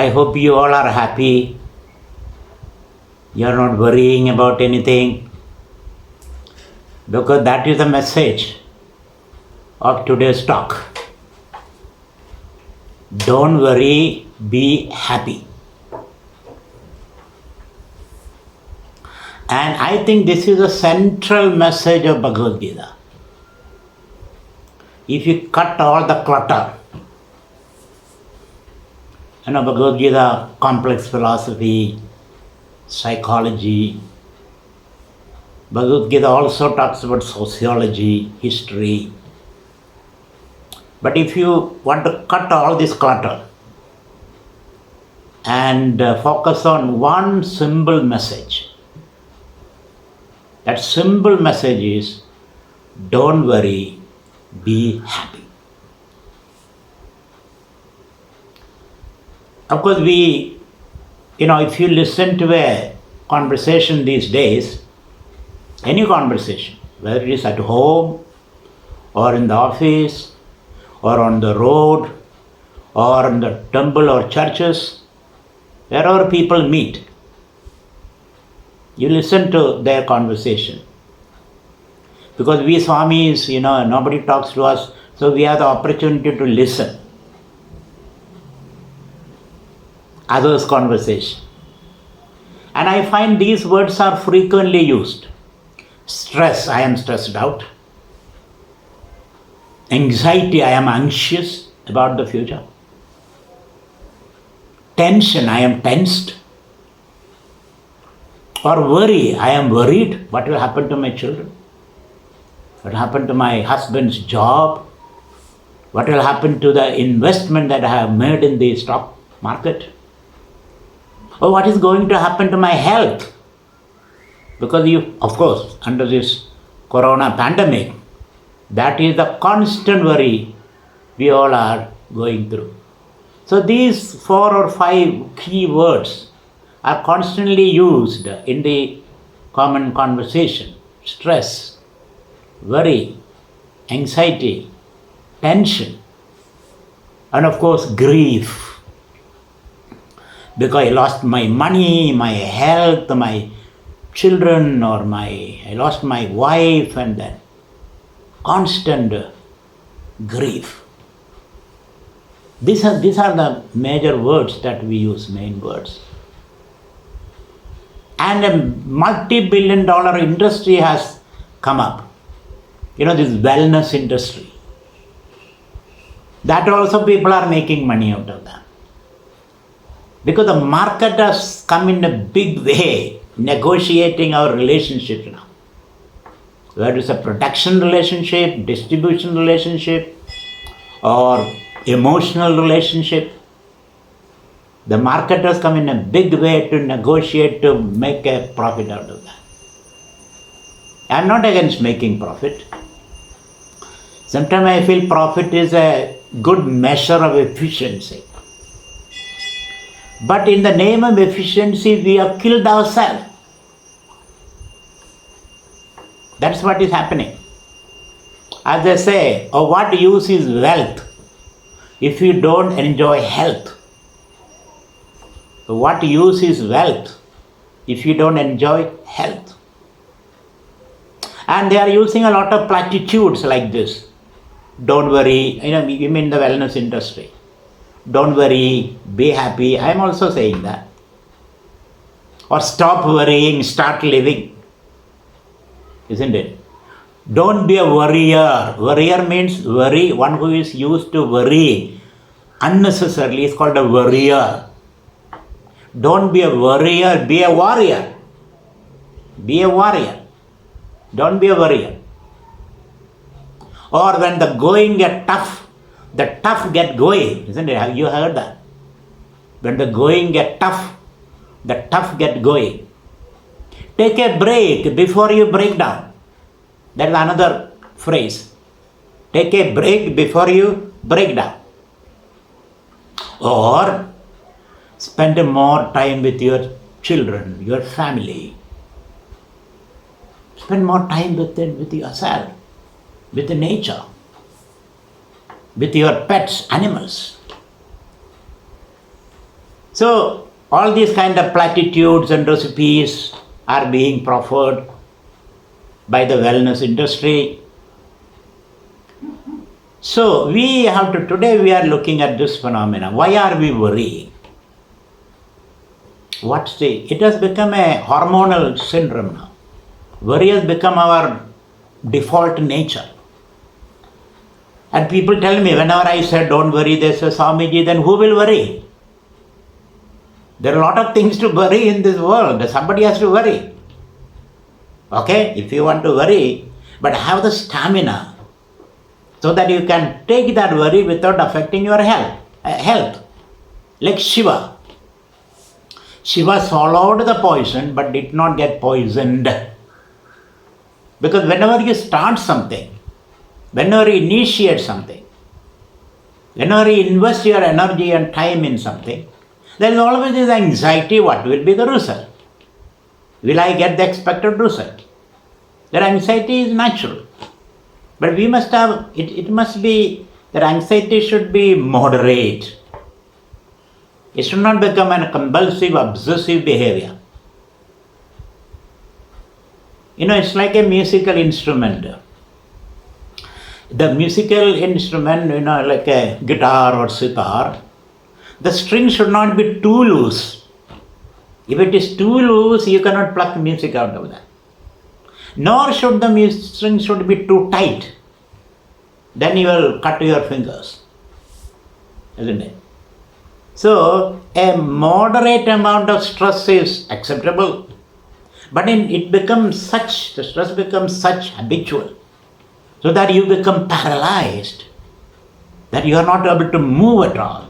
I hope you all are happy. You are not worrying about anything. Because that is the message of today's talk. Don't worry, be happy. And I think this is a central message of Bhagavad Gita. If you cut all the clutter, Bhagavad Gita, complex philosophy, psychology. Bhagavad Gita also talks about sociology, history. But if you want to cut all this clutter and focus on one simple message, that simple message is, don't worry, be happy. Of course, if you listen to a conversation these days, any conversation, whether it is at home or in the office or on the road or in the temple or churches, wherever people meet, you listen to their conversation. Because we Swamis, nobody talks to us, so we have the opportunity to listen others' conversation. And I find these words are frequently used. Stress, I am stressed out. Anxiety, I am anxious about the future. Tension, I am tensed. Or worry, I am worried. What will happen to my children? What will happen to my husband's job? What will happen to the investment that I have made in the stock market? Or what is going to happen to my health? Because of course, under this corona pandemic, that is the constant worry we all are going through. So these 4 or 5 key words are constantly used in the common conversation. Stress, worry, anxiety, tension, and of course grief. Because I lost my money, my health, my children, or I lost my wife, and then constant grief. These are the major words that we use, main words. And a multi-billion-dollar industry has come up. This wellness industry. That also people are making money out of that. Because the market has come in a big way, negotiating our relationships now. Whether it's a production relationship, distribution relationship, or emotional relationship, the market has come in a big way to negotiate to make a profit out of that. I'm not against making profit. Sometimes I feel profit is a good measure of efficiency. But in the name of efficiency, we have killed ourselves. That's what is happening. As they say, what use is wealth if you don't enjoy health? What use is wealth if you don't enjoy health? And they are using a lot of platitudes like this. Don't worry, you mean the wellness industry. Don't worry, be happy. I am also saying that. Or stop worrying, start living. Isn't it? Don't be a worrier. Worrier means worry. One who is used to worry unnecessarily is called a worrier. Don't be a worrier, be a warrior. Be a warrior. Don't be a worrier. Or when the going get tough, the tough get going, isn't it? Have you heard that? When the going get tough, the tough get going. Take a break before you break down. That is another phrase. Take a break before you break down. Or spend more time with your children, your family. Spend more time with yourself, with the nature, with your pets, animals. So all these kind of platitudes and recipes are being proffered by the wellness industry. So today we are looking at this phenomena. Why are we worrying? It has become a hormonal syndrome now. Worry has become our default nature. And people tell me, whenever I say don't worry, they say, Swamiji, then who will worry? There are a lot of things to worry in this world. Somebody has to worry. Okay, if you want to worry, but have the stamina so that you can take that worry without affecting your health. Like Shiva. Shiva swallowed the poison but did not get poisoned. Because whenever you start something, whenever you initiate something, whenever you invest your energy and time in something, there is always this anxiety, what will be the result? Will I get the expected result? That anxiety is natural. But we must have, it must be, that anxiety should be moderate. It should not become a compulsive, obsessive behavior. It's like a musical instrument. The musical instrument, like a guitar or sitar, the string should not be too loose. If it is too loose, you cannot pluck music out of that. Nor should the string should be too tight. Then you will cut your fingers. Isn't it? So, a moderate amount of stress is acceptable. But the stress becomes such habitual, so that you become paralyzed, that you are not able to move at all.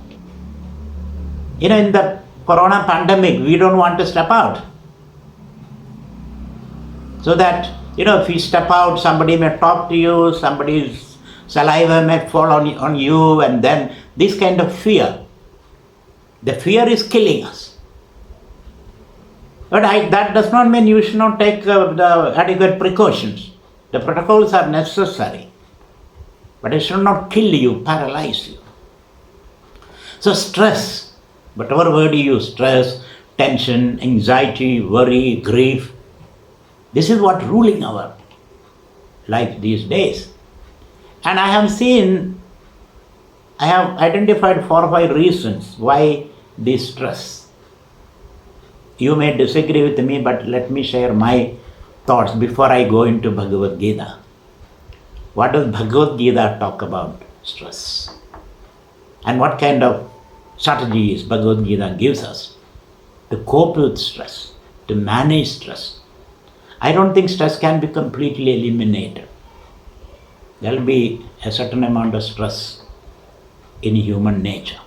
In the corona pandemic, we don't want to step out. So that, if you step out, somebody may talk to you, somebody's saliva may fall on you, and then this kind of fear. The fear is killing us. But that does not mean you should not take the adequate precautions. The protocols are necessary. But it should not kill you, paralyze you. So stress, whatever word you use, stress, tension, anxiety, worry, grief, this is what ruling our life these days. And I have identified 4 or 5 reasons why this stress. You may disagree with me, but let me share my thoughts before I go into Bhagavad Gita. What does Bhagavad Gita talk about stress? And what kind of strategies Bhagavad Gita gives us to cope with stress, to manage stress? I don't think stress can be completely eliminated. There will be a certain amount of stress in human nature.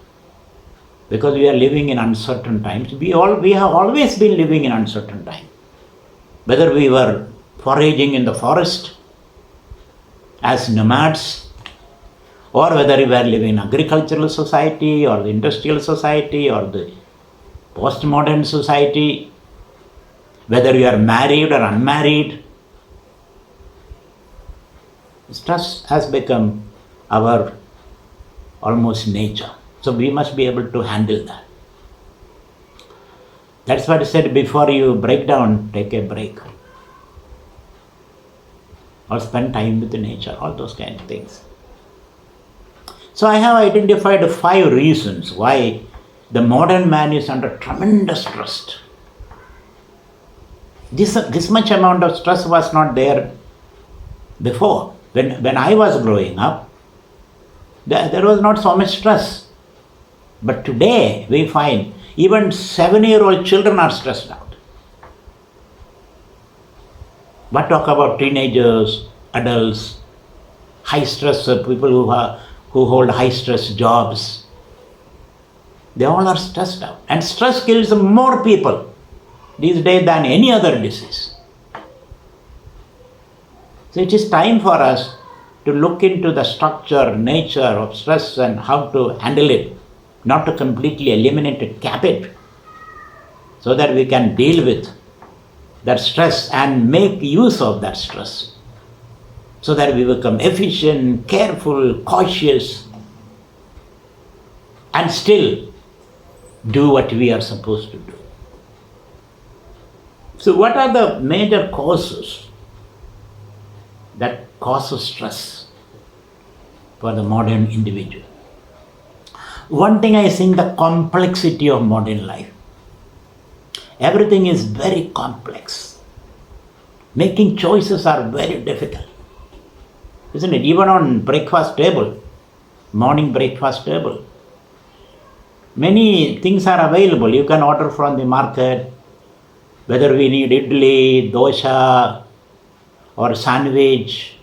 Because we are living in uncertain times. We have always been living in uncertain times. Whether we were foraging in the forest as nomads, or whether we were living in agricultural society, or the industrial society, or the postmodern society, whether you are married or unmarried, stress has become our almost nature. So we must be able to handle that. That's what I said, before you break down, take a break. Or spend time with nature, all those kind of things. So I have identified 5 reasons why the modern man is under tremendous stress. This much amount of stress was not there before. When I was growing up, there was not so much stress. But today we find even 7-year-old children are stressed out. But talk about teenagers, adults, high stress people who hold high stress jobs. They all are stressed out. And stress kills more people these days than any other disease. So it is time for us to look into the structure, nature of stress and how to handle it. Not to completely eliminate it, cap it, so that we can deal with that stress and make use of that stress, so that we become efficient, careful, cautious, and still do what we are supposed to do. So what are the major causes that causes stress for the modern individual? One thing I think, the complexity of modern life. Everything is very complex. Making choices are very difficult. Isn't it? Even on breakfast table, morning breakfast table, many things are available. You can order from the market, whether we need idli, dosha, or sandwich,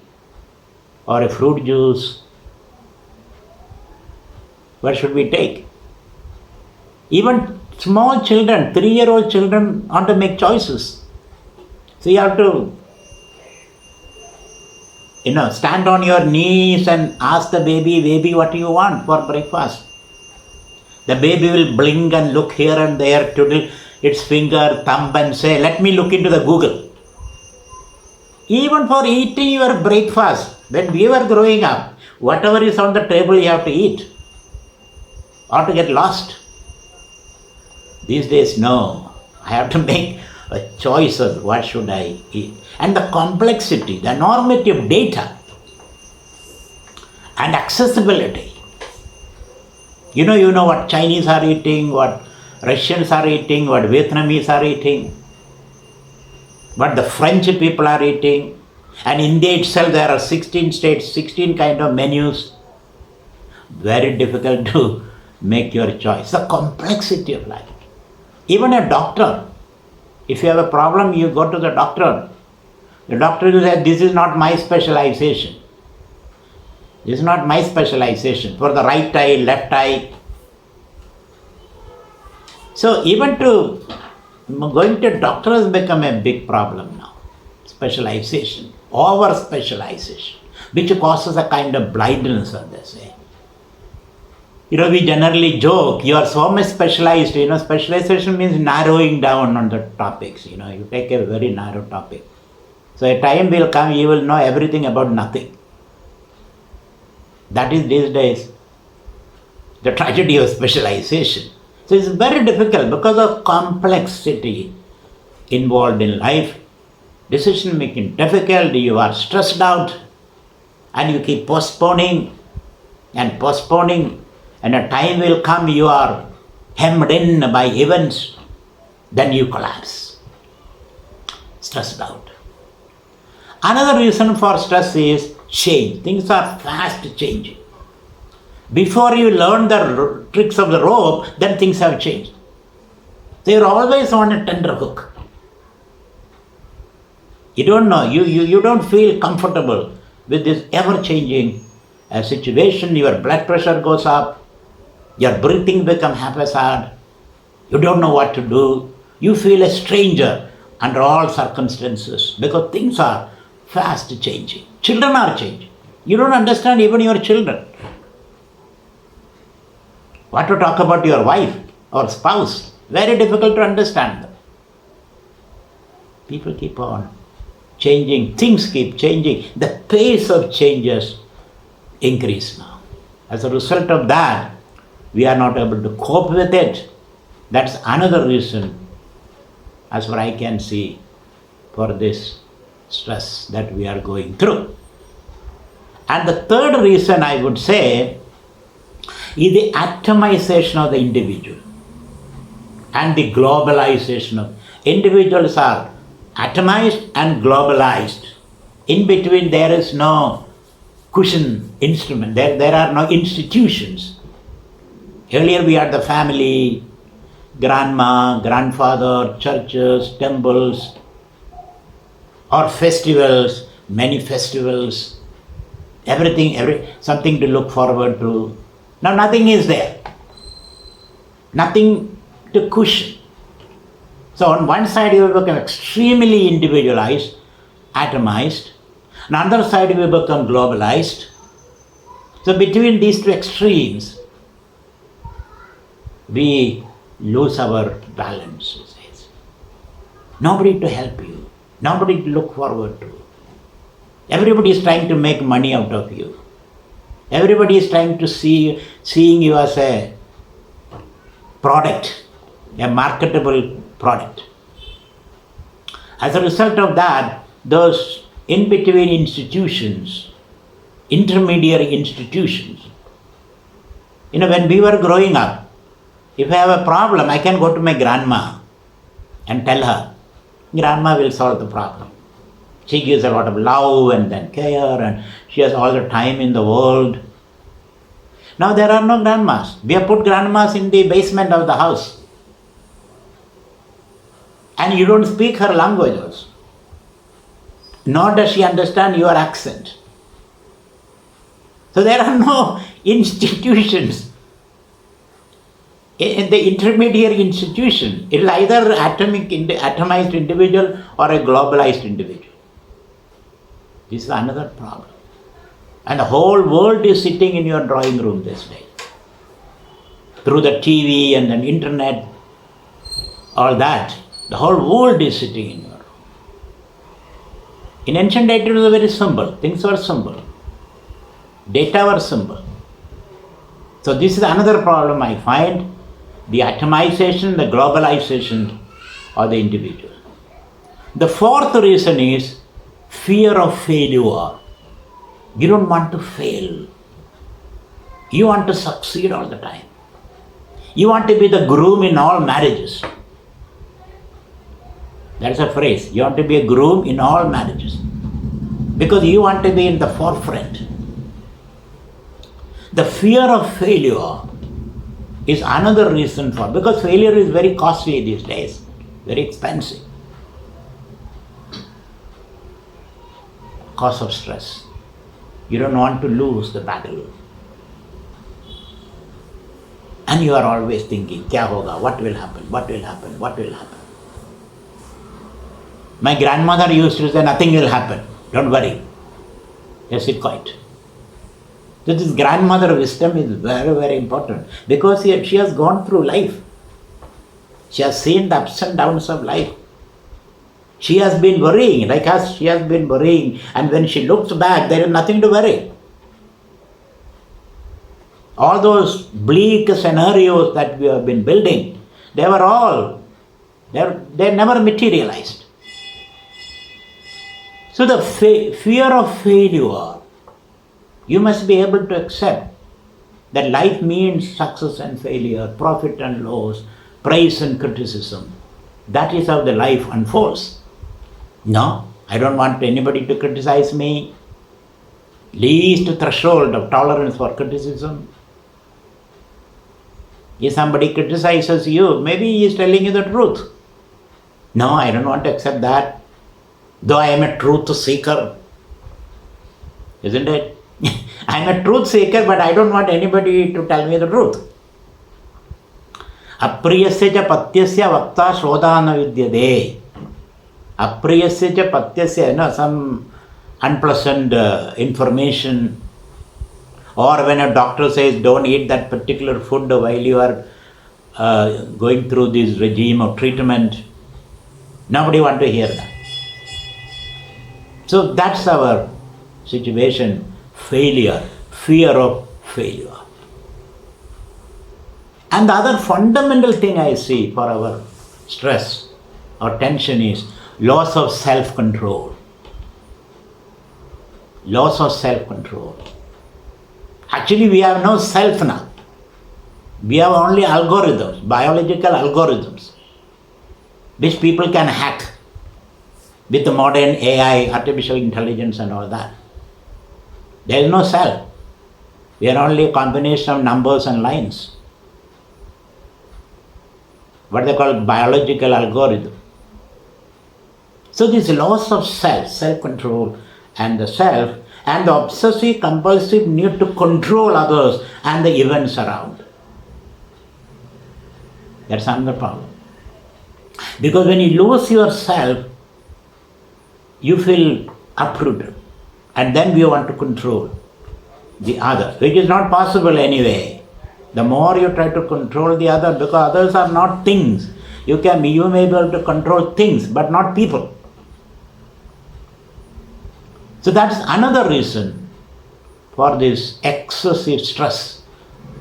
or a fruit juice. What should we take? Even small children, 3-year-old children want to make choices. So you have to, stand on your knees and ask the baby, what do you want for breakfast? The baby will blink and look here and there, twiddle its finger, thumb and say, let me look into the Google. Even for eating your breakfast, when we were growing up, whatever is on the table you have to eat, or to get lost. These days, no. I have to make a choice of what should I eat. And the complexity, the enormity of data and accessibility. You know what Chinese are eating, what Russians are eating, what Vietnamese are eating, what the French people are eating. And India itself, there are 16 states, 16 kind of menus. Very difficult to make your choice. The complexity of life. Even a doctor, if you have a problem, you go to the doctor. The doctor will say, this is not my specialization. This is not my specialization. For the right eye, left eye. So even going to doctor has become a big problem now. Specialization, over specialization, which causes a kind of blindness, as they say. We generally joke, you are so much specialized. Specialization means narrowing down on the topics. You take a very narrow topic. So a time will come, you will know everything about nothing. That is these days the tragedy of specialization. So it's very difficult because of complexity involved in life. Decision making difficult, you are stressed out, and you keep postponing and postponing. And a time will come, you are hemmed in by events, then you collapse. Stressed out. Another reason for stress is change. Things are fast changing. Before you learn the tricks of the rope, then things have changed. So you're always on a tender hook. You don't know, you don't feel comfortable with this ever-changing situation. Your blood pressure goes up. Your breathing becomes haphazard. You don't know what to do. You feel a stranger under all circumstances because things are fast changing. Children are changing. You don't understand even your children. What to talk about your wife or spouse? Very difficult to understand them. People keep on changing. Things keep changing. The pace of changes increase now. As a result of that, we are not able to cope with it. That's another reason, as far I can see, for this stress that we are going through. And the third reason I would say is the atomization of the individual and the globalization of individuals are atomized and globalized. In between there is no cushion instrument. There are no institutions. Earlier we had the family, grandma, grandfather, churches, temples, or festivals, many festivals, something to look forward to. Now nothing is there. Nothing to cushion. So on one side you become extremely individualized, atomized. On the other side you become globalized. So between these two extremes, we lose our balance. Nobody to help you, nobody to look forward to. Everybody is trying to make money out of you. Everybody is trying to seeing you as a product, a marketable product. As a result of that, those in-between institutions, intermediary institutions, when we were growing up, if I have a problem, I can go to my grandma and tell her. Grandma will solve the problem. She gives a lot of love and then care, and she has all the time in the world. Now there are no grandmas. We have put grandmas in the basement of the house. And you don't speak her language also. Nor does she understand your accent. So there are no institutions. In the intermediary institution, it is either atomized individual or a globalized individual. This is another problem. And the whole world is sitting in your drawing room this day. Through the TV and the internet, all that, the whole world is sitting in your room. In ancient data, it was very simple. Things were simple. Data were simple. So this is another problem I find. The atomization, the globalization of the individual. The fourth reason is fear of failure. You don't want to fail. You want to succeed all the time. You want to be the groom in all marriages. That's a phrase. You want to be a groom in all marriages. Because you want to be in the forefront. The fear of failure is another reason for, because failure is very costly these days, very expensive. Cause of stress. You don't want to lose the battle. And you are always thinking, kya hoga, what will happen, what will happen, what will happen. My grandmother used to say, nothing will happen, don't worry. Just sit quiet. So this grandmother wisdom is very, very important because she has gone through life. She has seen the ups and downs of life. She has been worrying, like us, she has been worrying, and when she looks back, there is nothing to worry. All those bleak scenarios that we have been building, they never materialized. So the fear of failure, you must be able to accept that life means success and failure, profit and loss, praise and criticism. That is how the life unfolds. No, I don't want anybody to criticize me. Least threshold of tolerance for criticism. If somebody criticizes you, maybe he is telling you the truth. No, I don't want to accept that. Though I am a truth seeker. Isn't it? I am a truth seeker, but I don't want anybody to tell me the truth. Apriyasya cha patyasya vakta shodhana vidyade. Apriyasya cha patyasya, some unpleasant information. Or when a doctor says don't eat that particular food while you are going through this regime of treatment. Nobody wants to hear that. So that's our situation. Failure, fear of failure. And the other fundamental thing I see for our stress or tension is loss of self-control. Loss of self-control. Actually, we have no self now. We have only algorithms, biological algorithms, which people can hack with the modern AI, artificial intelligence and all that. There is no self. We are only a combination of numbers and lines. What they call biological algorithm. So this loss of self-control and the self, and the obsessive compulsive need to control others and the events around. That's another problem. Because when you lose yourself, you feel uprooted. And then we want to control the other, which is not possible anyway. The more you try to control the other, because others are not things. You may be able to control things, but not people. So that's another reason for this excessive stress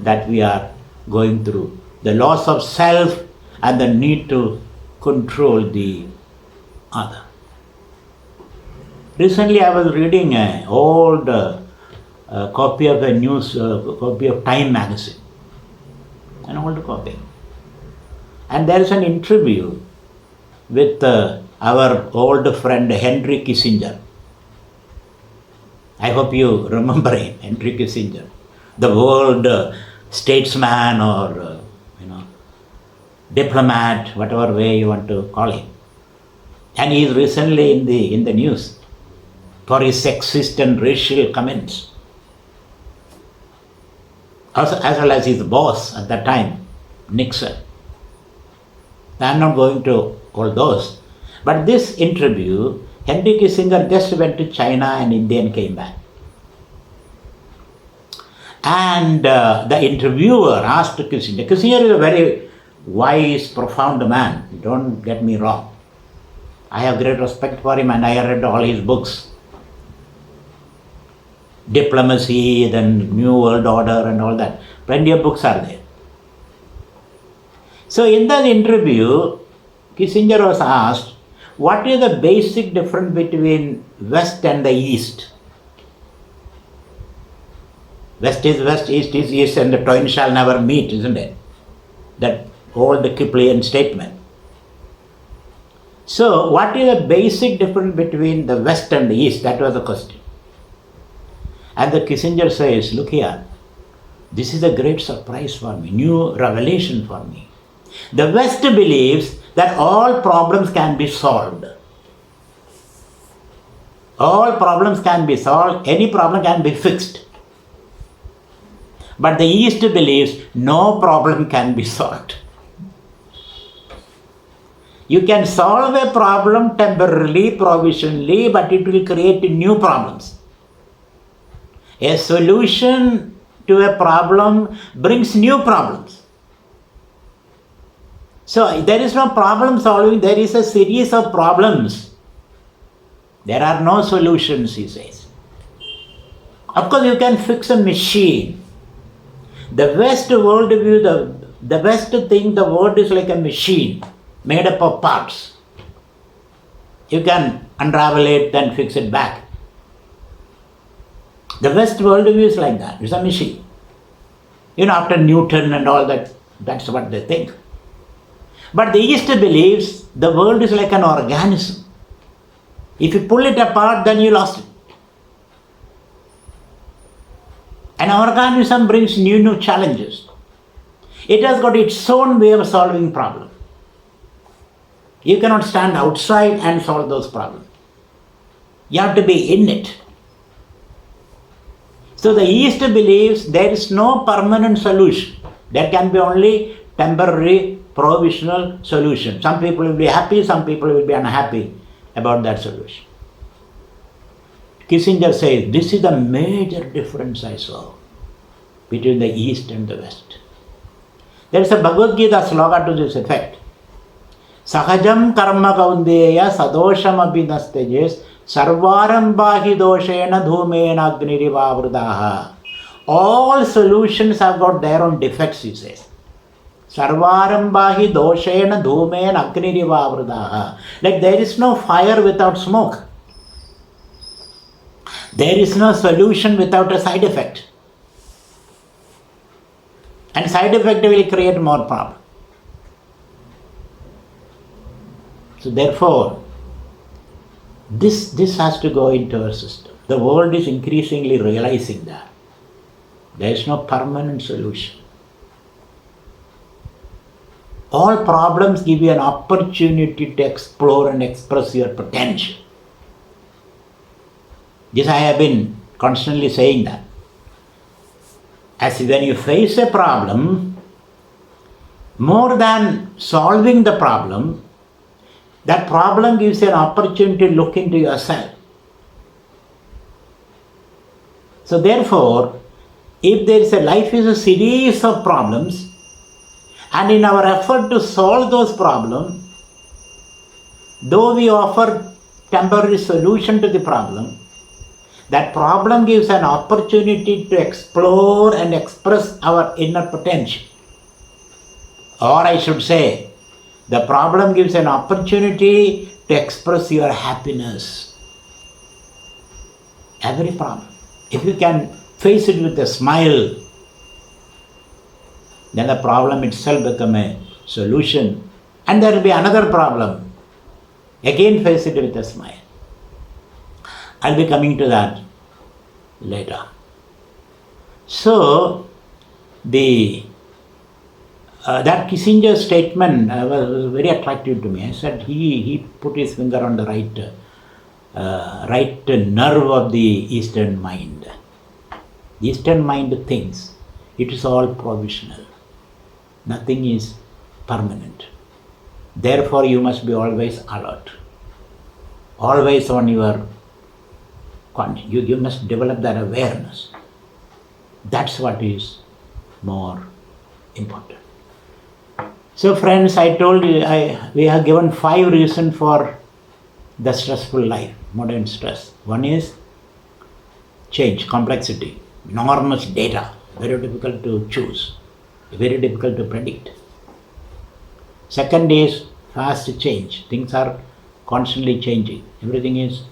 that we are going through the loss of self and the need to control the other. Recently I was reading an old copy of a copy of Time magazine, an old copy. And there is an interview with our old friend Henry Kissinger. I hope you remember him, Henry Kissinger, the world statesman or diplomat, whatever way you want to call him. And he is recently in the news for his sexist and racial comments, as well as his boss at that time, Nixon. I am not going to all those. But this interview, Henry Kissinger just went to China and India and came back. And the interviewer asked Kissinger. Kissinger is a very wise, profound man. Don't get me wrong. I have great respect for him and I read all his books. Diplomacy, then New World Order and all that. Plenty of books are there. So in that interview, Kissinger was asked, what is the basic difference between West and the East? West is West, East is East, and the twain shall never meet, isn't it? That old Kiplingian statement. So what is the basic difference between the West and the East? That was the question. And the Kissinger says, look here, this is a great surprise for me, new revelation for me. The West believes that all problems can be solved. All problems can be solved, any problem can be fixed. But the East believes no problem can be solved. You can solve a problem temporarily, provisionally, but it will create new problems. A solution to a problem brings new problems. So there is no problem solving, there is a series of problems. There are no solutions, he says. Of course, you can fix a machine. The West worldview, the West think the world is like a machine made up of parts. You can unravel it and fix it back. The West worldview is like that. It's a machine. After Newton and all that, that's what they think. But the East believes the world is like an organism. If you pull it apart, then you lost it. An organism brings new challenges. It has got its own way of solving problems. You cannot stand outside and solve those problems. You have to be in it. So the East believes there is no permanent solution. There can be only temporary, provisional solution. Some people will be happy, some people will be unhappy about that solution. Kissinger says, this is the major difference I saw between the East and the West. There is a Bhagavad Gita sloka to this effect. Sahajam karma kaundeya sadosham abhinastejes sarvarambahi doshena dhumena agnirivavrudaha. All solutions have got their own defects, he says. Sarvarambahi doshena dhumena agnirivavrudaha. Like there is no fire without smoke. There is no solution without a side effect. And side effect will create more problem. So therefore, this has to go into our system. The world is increasingly realizing that. There is no permanent solution. All problems give you an opportunity to explore and express your potential. This I have been constantly saying that. As when you face a problem, more than solving the problem, that problem gives you an opportunity to look into yourself. So therefore, if there is life is a series of problems, and in our effort to solve those problems, though we offer temporary solution to the problem, that problem gives an opportunity to explore and express our inner potential. Or I should say, the problem gives an opportunity to express your happiness. Every problem. If you can face it with a smile, then the problem itself becomes a solution. And there will be another problem. Again face it with a smile. I'll be coming to that later. So, that Kissinger statement was very attractive to me. I said he put his finger on the right nerve of the Eastern mind. The Eastern mind thinks it is all provisional. Nothing is permanent. Therefore, you must be always alert. Always on your you must develop that awareness. That's what is more important. So friends, I told you, we have given 5 reasons for the stressful life, modern stress. One is change, complexity, enormous data, very difficult to choose, very difficult to predict. Second is fast change. Things are constantly changing. Everything is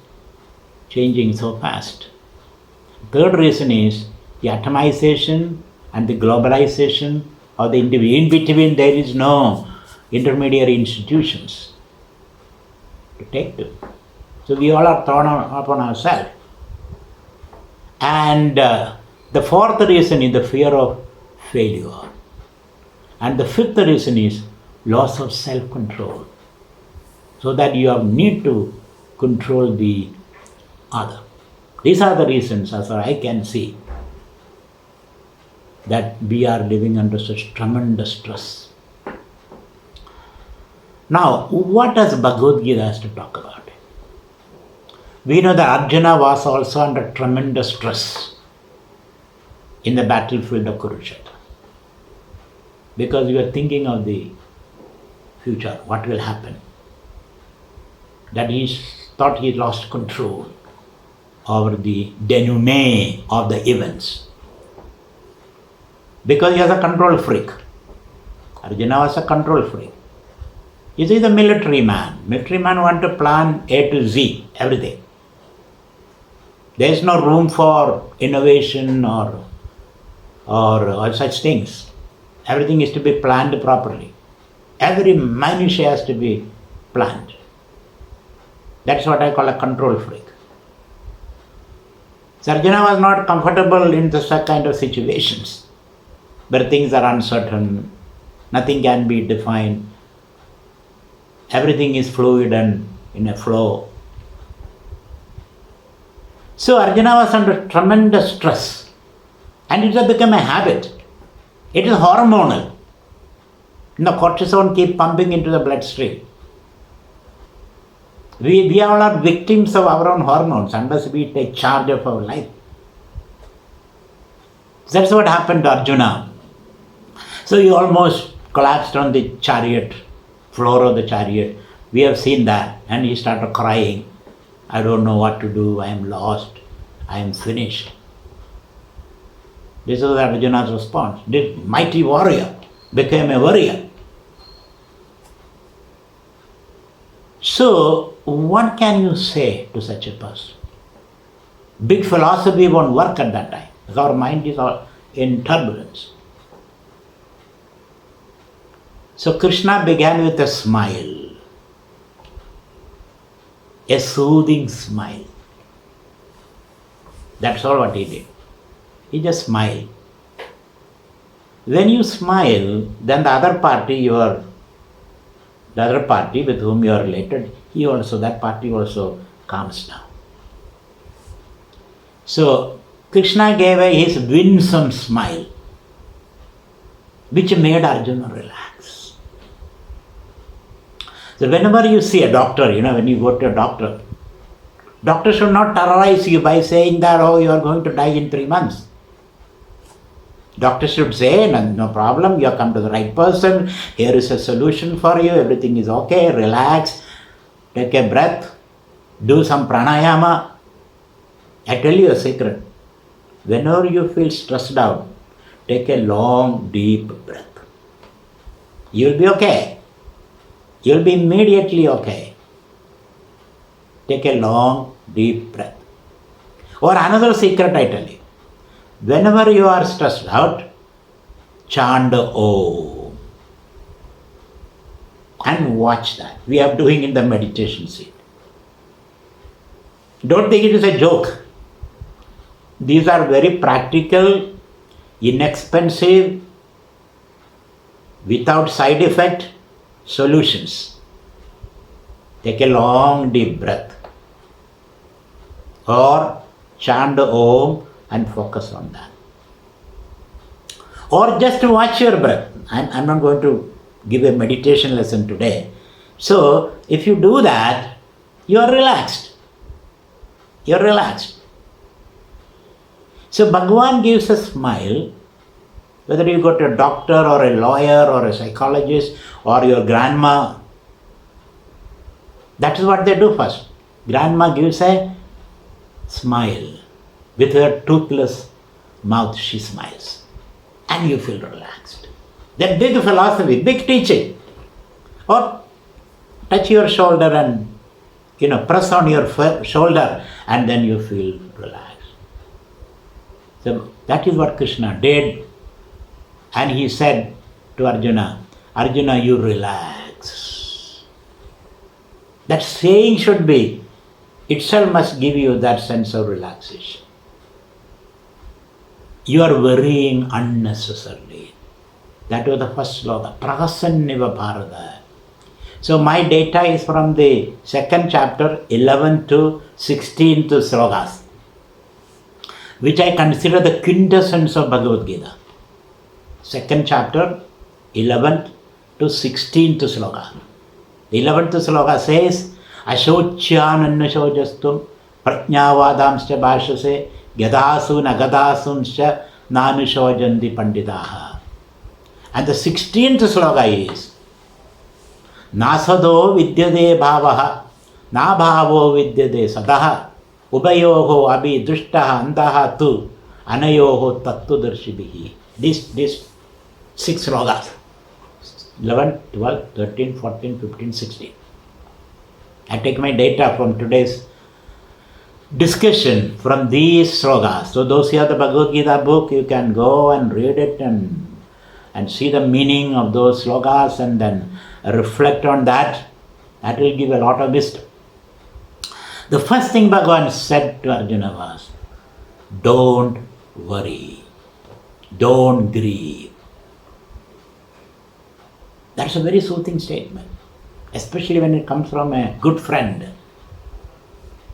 changing so fast. Third reason is the atomization and the globalization of the individual. In between, there is no intermediary institutions to take to. So we all are thrown upon ourselves. And the fourth reason is the fear of failure. And the fifth reason is loss of self-control. So that you have need to control the other. These are the reasons, as far as I can see, that we are living under such tremendous stress. Now, what does Bhagavad Gita has to talk about? We know that Arjuna was also under tremendous stress in the battlefield of Kurukshetra. Because we were thinking of the future, what will happen. That he thought he lost control over the denouement of the events. Because he was a control freak. Arjuna was a control freak. He is a military man. Military man want to plan A to Z, everything. There is no room for innovation or such things. Everything is to be planned properly. Every minutiae has to be planned. That's what I call a control freak. So Arjuna was not comfortable in such kind of situations where things are uncertain, nothing can be defined, everything is fluid and in a flow. So Arjuna was under tremendous stress, and it has become a habit. It is hormonal. The cortisone keeps pumping into the bloodstream. We all are victims of our own hormones unless we take charge of our life. That's what happened to Arjuna. So he almost collapsed on the chariot, floor of the chariot. We have seen that, and he started crying. I don't know what to do, I am lost, I am finished. This is Arjuna's response. This mighty warrior became a warrior. So, what can you say to such a person? Big philosophy won't work at that time, because our mind is all in turbulence. So Krishna began with a smile, a soothing smile. That's all what he did. He just smiled. When you smile, then the other party with whom you are related, that party also calms down. So Krishna gave his winsome smile, which made Arjuna relax. So whenever you see a doctor, when you go to a doctor should not terrorize you by saying that, oh, you are going to die in 3 months. Doctor should say, no problem, you have come to the right person, here is a solution for you, everything is okay, relax, take a breath, do some pranayama. I tell you a secret. Whenever you feel stressed out, take a long, deep breath. You'll be okay. You'll be immediately okay. Take a long, deep breath. Or another secret I tell you. Whenever you are stressed out, chant Om. And watch that. We are doing in the meditation seat. Don't think it is a joke. These are very practical, inexpensive, without side effect solutions. Take a long deep breath. Or chant Om and focus on that. Or just watch your breath. I'm not going to give a meditation lesson today. So, if you do that, you are relaxed. You're relaxed. So, Bhagavan gives a smile, whether you go to a doctor or a lawyer or a psychologist or your grandma. That is what they do first. Grandma gives a smile. With her toothless mouth, she smiles. And you feel relaxed. That big philosophy, big teaching. Or touch your shoulder and, press on your shoulder and then you feel relaxed. So that is what Krishna did. And he said to Arjuna, Arjuna, you relax. That saying should be, itself must give you that sense of relaxation. You are worrying unnecessarily. That was the first sloka. Prahasanniva Bharata. So my data is from the second chapter, 11 to 16 slokas, which I consider the quintessence of Bhagavad Gita. Second chapter, 11th to 16th sloka. The 11th sloka says, Ashocyanannashojastum prajnavadamscha bhashase Gadasu nagadasumscha nanushojanti panditaha. And the 16th sloka is Nasado vidyade bhavaha na bhavo vidyade sadaha ubayoho abhi drishtaha antaha tu anayoho tattvadarshibhihi. This 6 slokas. 11, 12, 13, 14, 15, 16. I take my data from today's discussion from these slokas. So those who have the Bhagavad Gita book, you can go and read it and see the meaning of those slokas and then reflect on that. That will give a lot of wisdom. The first thing Bhagavan said to Arjuna was, don't worry, don't grieve. That's a very soothing statement, especially when it comes from a good friend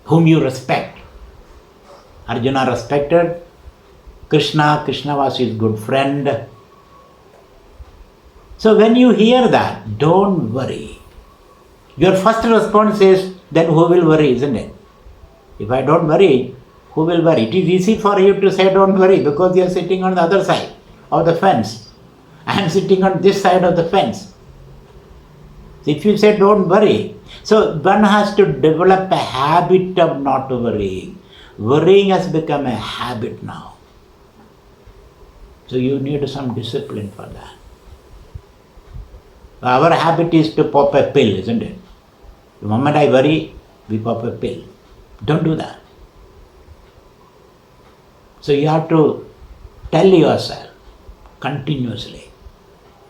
whom you respect. Arjuna respected Krishna. Krishna was his good friend. So when you hear that, don't worry. Your first response is, then who will worry, isn't it? If I don't worry, who will worry? It is easy for you to say don't worry because you are sitting on the other side of the fence. I am sitting on this side of the fence. If you say don't worry, so one has to develop a habit of not worrying. Worrying has become a habit now. So you need some discipline for that. Our habit is to pop a pill, isn't it? The moment I worry, we pop a pill. Don't do that. So you have to tell yourself continuously.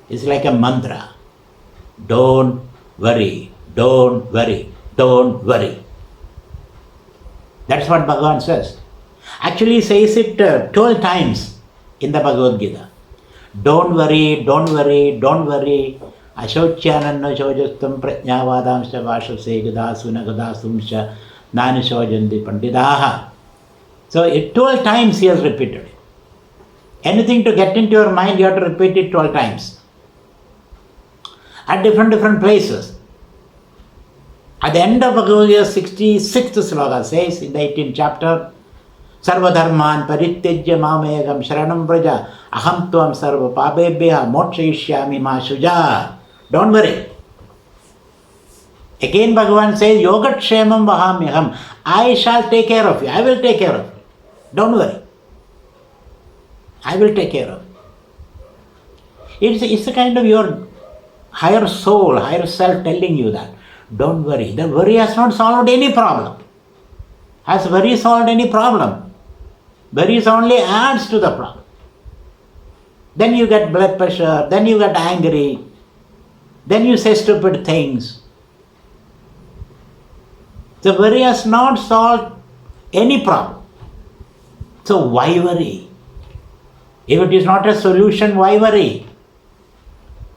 It's like a mantra. Don't worry, don't worry, don't worry. That's what Bhagavan says. Actually, he says it 12 times in the Bhagavad Gita. Don't worry, don't worry, don't worry. Ashocyananna shojastam prajnavadamscha vashase gadasuna gadasumscha nanishojanti pandidaha. So 12 times he has repeated it. Anything to get into your mind, you have to repeat it 12 times. At different places. At the end of Bhagavad Gita, 66th sloka says in the 18th chapter, Sarvadharman parityajya mamegam sharanam praja aham tvam sarva pabebhya mokshayishyami ma shuja. Don't worry. Again Bhagavan says, Yogatshemam vahamyaham. I shall take care of you. I will take care of you. Don't worry. I will take care of you. It's a kind of your higher soul, higher self telling you that. Don't worry. The worry has not solved any problem. Has worry solved any problem? Worries only adds to the problem. Then you get blood pressure, then you get angry, then you say stupid things. The worry has not solved any problem. So why worry? If it is not a solution, why worry?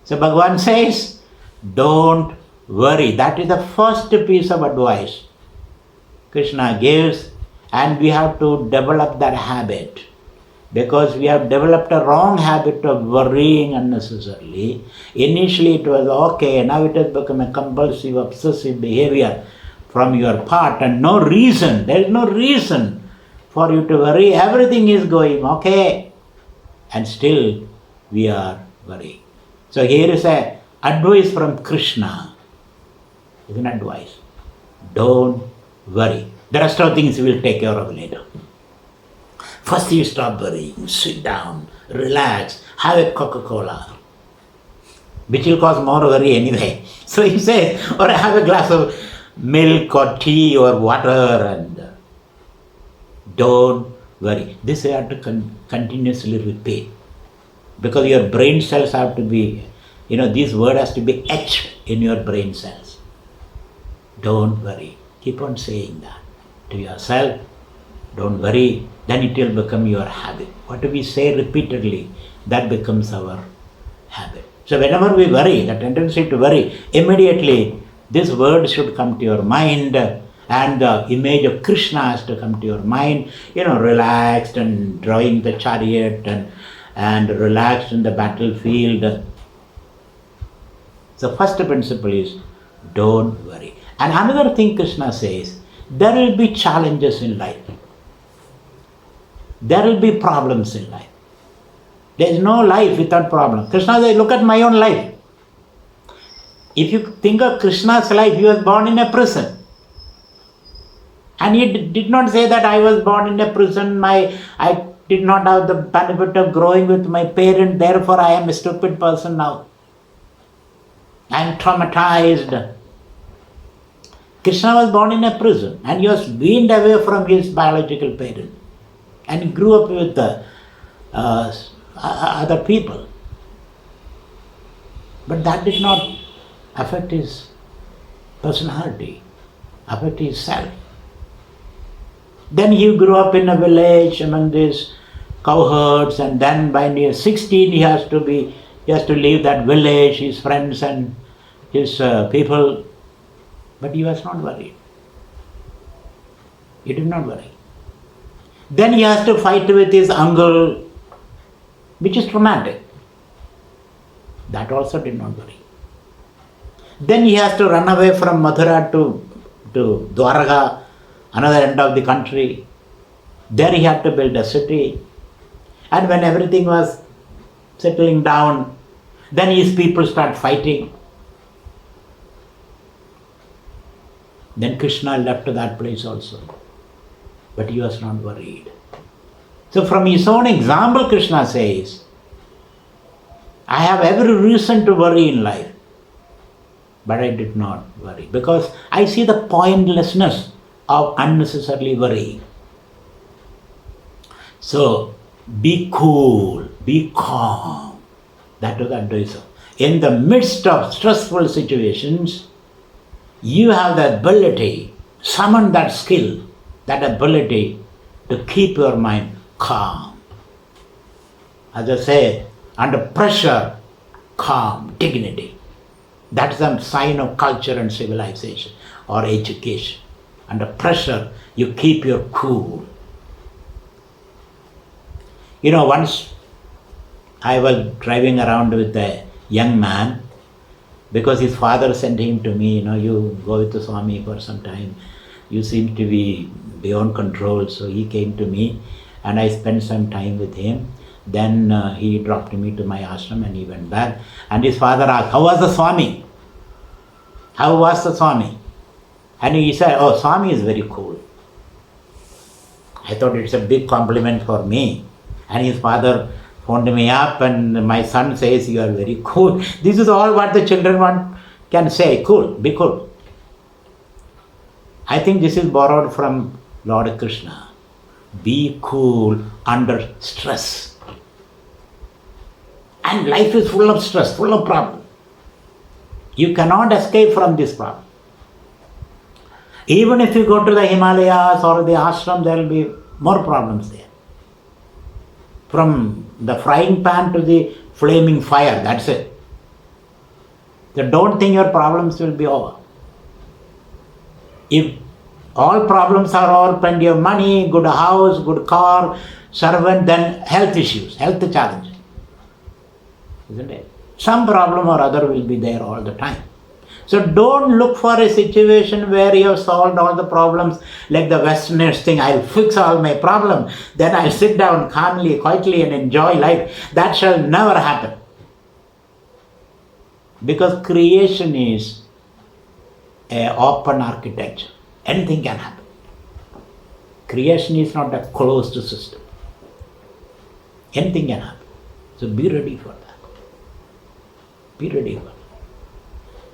So Bhagavan says, don't worry. That is the first piece of advice Krishna gives, and we have to develop that habit. Because we have developed a wrong habit of worrying unnecessarily. Initially it was okay, now it has become a compulsive, obsessive behavior from your part, and no reason, there is no reason for you to worry. Everything is going okay, and still we are worrying. So here is a advice from Krishna. It's an advice. Don't worry. The rest of things we will take care of later. First you stop worrying, sit down, relax, have a Coca-Cola, which will cause more worry anyway. So he says, or have a glass of milk or tea or water, and don't worry. This you have to continuously repeat, because your brain cells have to be, this word has to be etched in your brain cells. Don't worry. Keep on saying that to yourself. Don't worry. Then it will become your habit. What we say repeatedly, that becomes our habit. So whenever we worry, the tendency to worry, immediately this word should come to your mind, and the image of Krishna has to come to your mind, relaxed and drawing the chariot and relaxed in the battlefield. So first principle is, don't worry. And another thing Krishna says, there will be challenges in life. There will be problems in life. There is no life without problem. Krishna says, look at my own life. If you think of Krishna's life, he was born in a prison. And he did not say that I was born in a prison, I did not have the benefit of growing with my parents, therefore I am a stupid person now. I am traumatized. Krishna was born in a prison, and he was weaned away from his biological parents. And he grew up with other people. But that did not affect his personality, affect his self. Then he grew up in a village among these cowherds, and then by near 16 he has to leave that village, his friends and his people. But he was not worried. He did not worry. Then he has to fight with his uncle, which is traumatic. That also did not worry. Then he has to run away from Mathura to Dwaraka, another end of the country. There he had to build a city. And when everything was settling down, then his people start fighting. Then Krishna left that place also. But he was not worried. So from his own example, Krishna says, I have every reason to worry in life. But I did not worry. Because I see the pointlessness of unnecessarily worrying. So be cool, be calm. That was the advice. In the midst of stressful situations, you have the ability, summon that skill, that ability to keep your mind calm. As I say, under pressure, calm, dignity. That's a sign of culture and civilization or education. Under pressure, you keep your cool. Once I was driving around with a young man, because his father sent him to me, you go with the Swami for some time, you seem to be beyond control. So he came to me and I spent some time with him. Then he dropped me to my ashram and he went back. And his father asked, how was the Swami? How was the Swami? And he said, oh, Swami is very cool. I thought it's a big compliment for me. And his father phoned me up and my son says, you are very cool. This is all what the children can say. Cool, be cool. I think this is borrowed from Lord Krishna. Be cool under stress. And life is full of stress, full of problems. You cannot escape from this problem. Even if you go to the Himalayas or the ashram, there will be more problems there. From the frying pan to the flaming fire, that's it. So don't think your problems will be over. If all problems are over, plenty of money, good house, good car, servant, then health issues, health challenges. Isn't it? Some problem or other will be there all the time. So don't look for a situation where you have solved all the problems like the Westerners think, I'll fix all my problems, then I'll sit down calmly, quietly and enjoy life. That shall never happen. Because creation is an open architecture. Anything can happen. Creation is not a closed system. Anything can happen. So be ready for that. Be ready for that.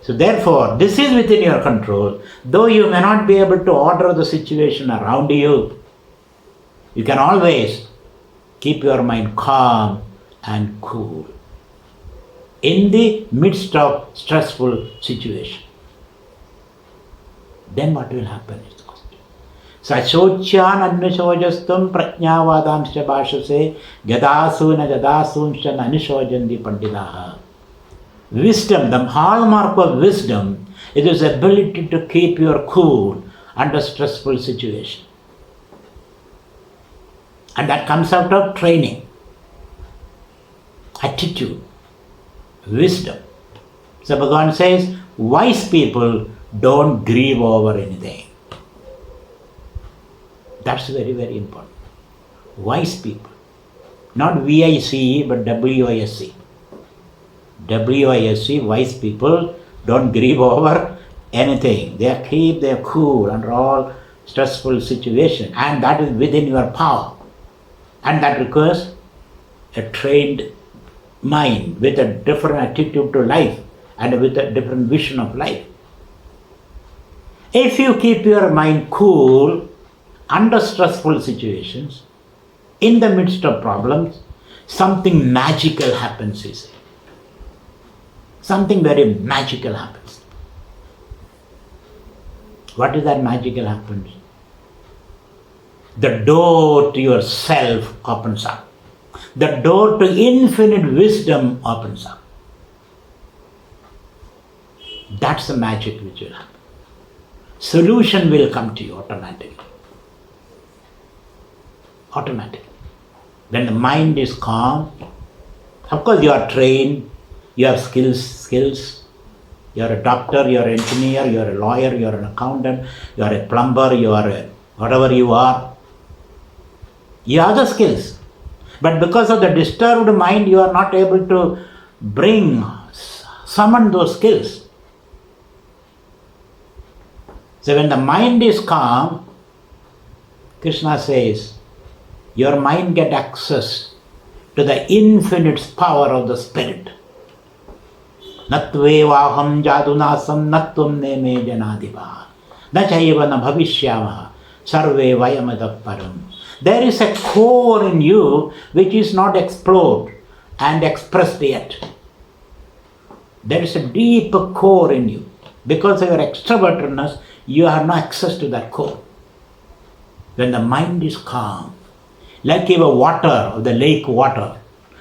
So therefore, this is within your control. Though you may not be able to order the situation around you, you can always keep your mind calm and cool in the midst of stressful situation. Then what will happen is the question. Sachocyan anvishojastam prajnavadamsya bhashase gadasuna gadasunsya anishojandi pandidaha. Wisdom, the hallmark of wisdom is its ability to keep your cool under stressful situation. And that comes out of training, attitude, wisdom. So Bhagavan says, wise people don't grieve over anything. That's very, very important. Wise people. Not V-I-C-E, but W-I-S-C. W-I-S-C, wise people don't grieve over anything. They keep their cool under all stressful situation, and that is within your power. And that requires a trained mind with a different attitude to life and with a different vision of life. If you keep your mind cool under stressful situations, in the midst of problems, something magical happens, you see. Something very magical happens. What is that magical happens? The door to yourself opens up. The door to infinite wisdom opens up. That's the magic which will happen. Solution will come to you automatically. Automatically. When the mind is calm, of course you are trained, you have skills. You are a doctor, you are an engineer, you are a lawyer, you are an accountant, you are a plumber, you are a whatever you are. You have the skills. But because of the disturbed mind, you are not able to summon those skills. So when the mind is calm, Krishna says, your mind gets access to the infinite power of the spirit. Natvevaham jadunasam natvam neme janadiva nachaiva na bhavishyamaha sarve vayamadav param. There is a core in you which is not explored and expressed yet. There is a deep core in you. Because of your extrovertedness, you have no access to that core. When the mind is calm, like if a water, of the lake water,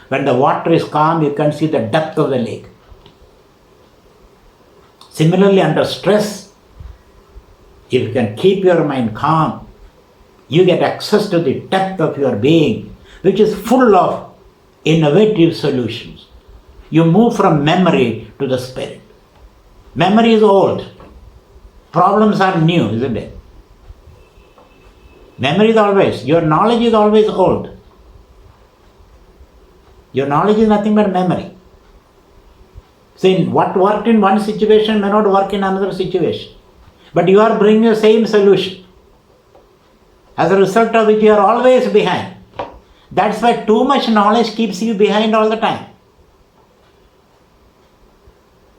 when the water is calm, you can see the depth of the lake. Similarly, under stress, if you can keep your mind calm, you get access to the depth of your being, which is full of innovative solutions. You move from memory to the spirit. Memory is old. Problems are new, isn't it? Memory is always, your knowledge is always old. Your knowledge is nothing but memory. So what worked in one situation may not work in another situation. But you are bringing the same solution. As a result of which you are always behind. That's why too much knowledge keeps you behind all the time.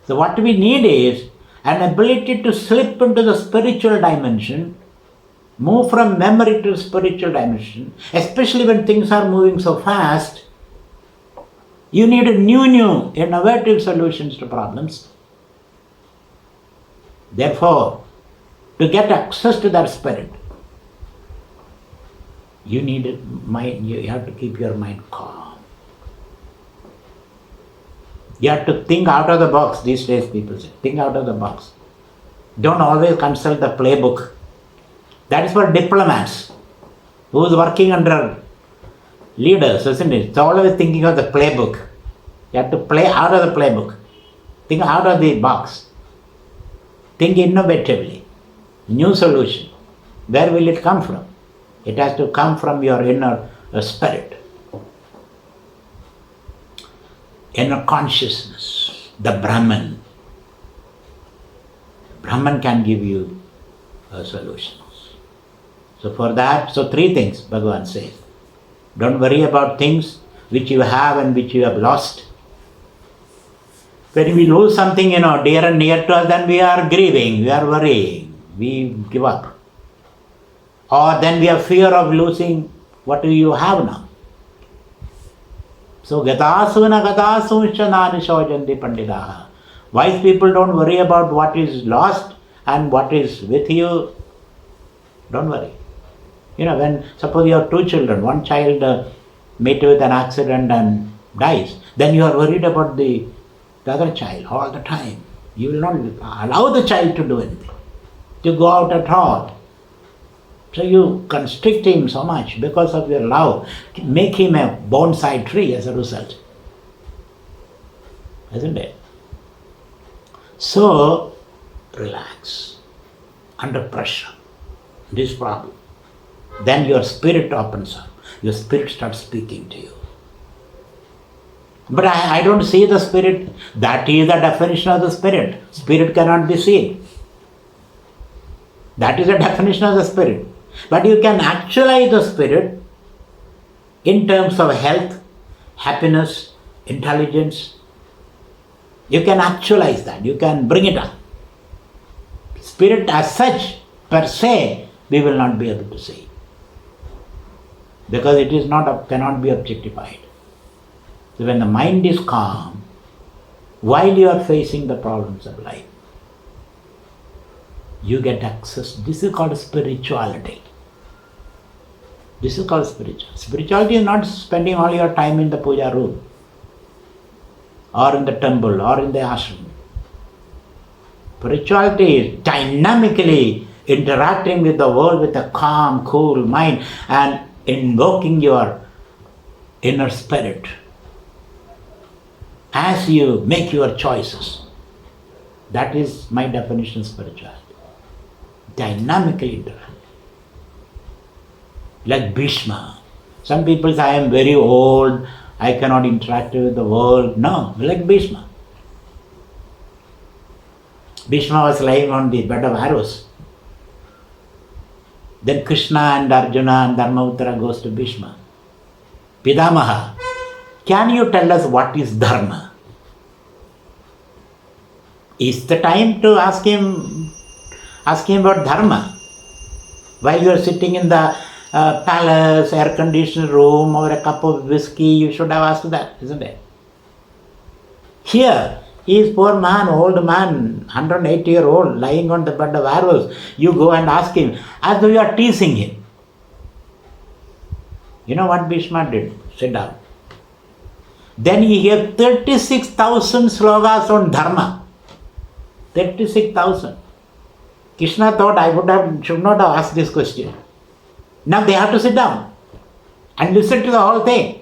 So what we need is an ability to slip into the spiritual dimension, move from memory to spiritual dimension, especially when things are moving so fast. You need new, innovative solutions to problems. Therefore, to get access to that spirit, you have to keep your mind calm. You have to think out of the box. These days people say, think out of the box. Don't always consult the playbook. That is for diplomats who is working under leaders, isn't it? It's always thinking of the playbook. You have to play out of the playbook. Think out of the box. Think innovatively. New solution. Where will it come from? It has to come from your inner spirit. Inner consciousness. The Brahman. Brahman can give you solutions. So for that, three things Bhagavan says. Don't worry about things which you have and which you have lost. When we lose something, dear and near to us, then we are grieving, we are worrying, we give up. Or then we have fear of losing what you have now. So, gatasuna gatasuncha nani shojanti pandidaha. Wise people don't worry about what is lost and what is with you. Don't worry. When suppose you have two children, one child meets with an accident and dies, then you are worried about the other child all the time. You will not allow the child to do anything, to go out at all. So you constrict him so much because of your love, make him a bonsai tree as a result. Isn't it? So, relax. Under pressure. This problem. Then your spirit opens up. Your spirit starts speaking to you. But I don't see the spirit. That is the definition of the spirit. Spirit cannot be seen. That is the definition of the spirit. But you can actualize the spirit in terms of health, happiness, intelligence. You can actualize that. You can bring it up. Spirit as such, per se, we will not be able to see. Because it is cannot be objectified. So when the mind is calm, while you are facing the problems of life, you get access. This is called spirituality. This is called spirituality. Spirituality is not spending all your time in the puja room, or in the temple, or in the ashram. Spirituality is dynamically interacting with the world with a calm, cool mind and invoking your inner spirit as you make your choices. That is my definition of spirituality. Dynamically interact. Like Bhishma. Some people say, I am very old, I cannot interact with the world. No, like Bhishma. Bhishma was lying on the bed of arrows. Then Krishna and Arjuna and Dharmavutara goes to Bhishma. Pidamaha, can you tell us what is dharma? Is the time to ask him about dharma? While you are sitting in the palace, air-conditioned room over a cup of whiskey, you should have asked that, isn't it? Here, he is poor man, old man, 180-year-old, lying on the bed of arrows. You go and ask him, as though you are teasing him. You know what Bhishma did? Sit down. Then he gave 36,000 slokas on dharma. 36,000. Krishna thought should not have asked this question. Now they have to sit down and listen to the whole thing.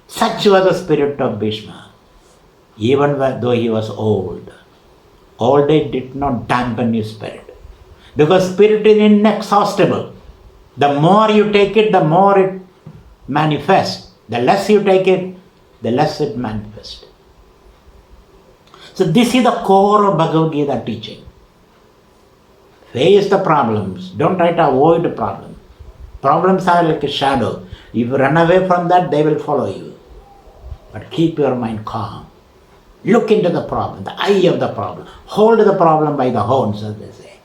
Such was the spirit of Bhishma. Even though he was old. Old age did not dampen his spirit. Because spirit is inexhaustible. The more you take it, the more it manifests. The less you take it, the less it manifests. So this is the core of Bhagavad Gita teaching. Face the problems. Don't try to avoid the problem. Problems are like a shadow. If you run away from that, they will follow you. But keep your mind calm. Look into the problem, the eye of the problem. Hold the problem by the horns, as they say.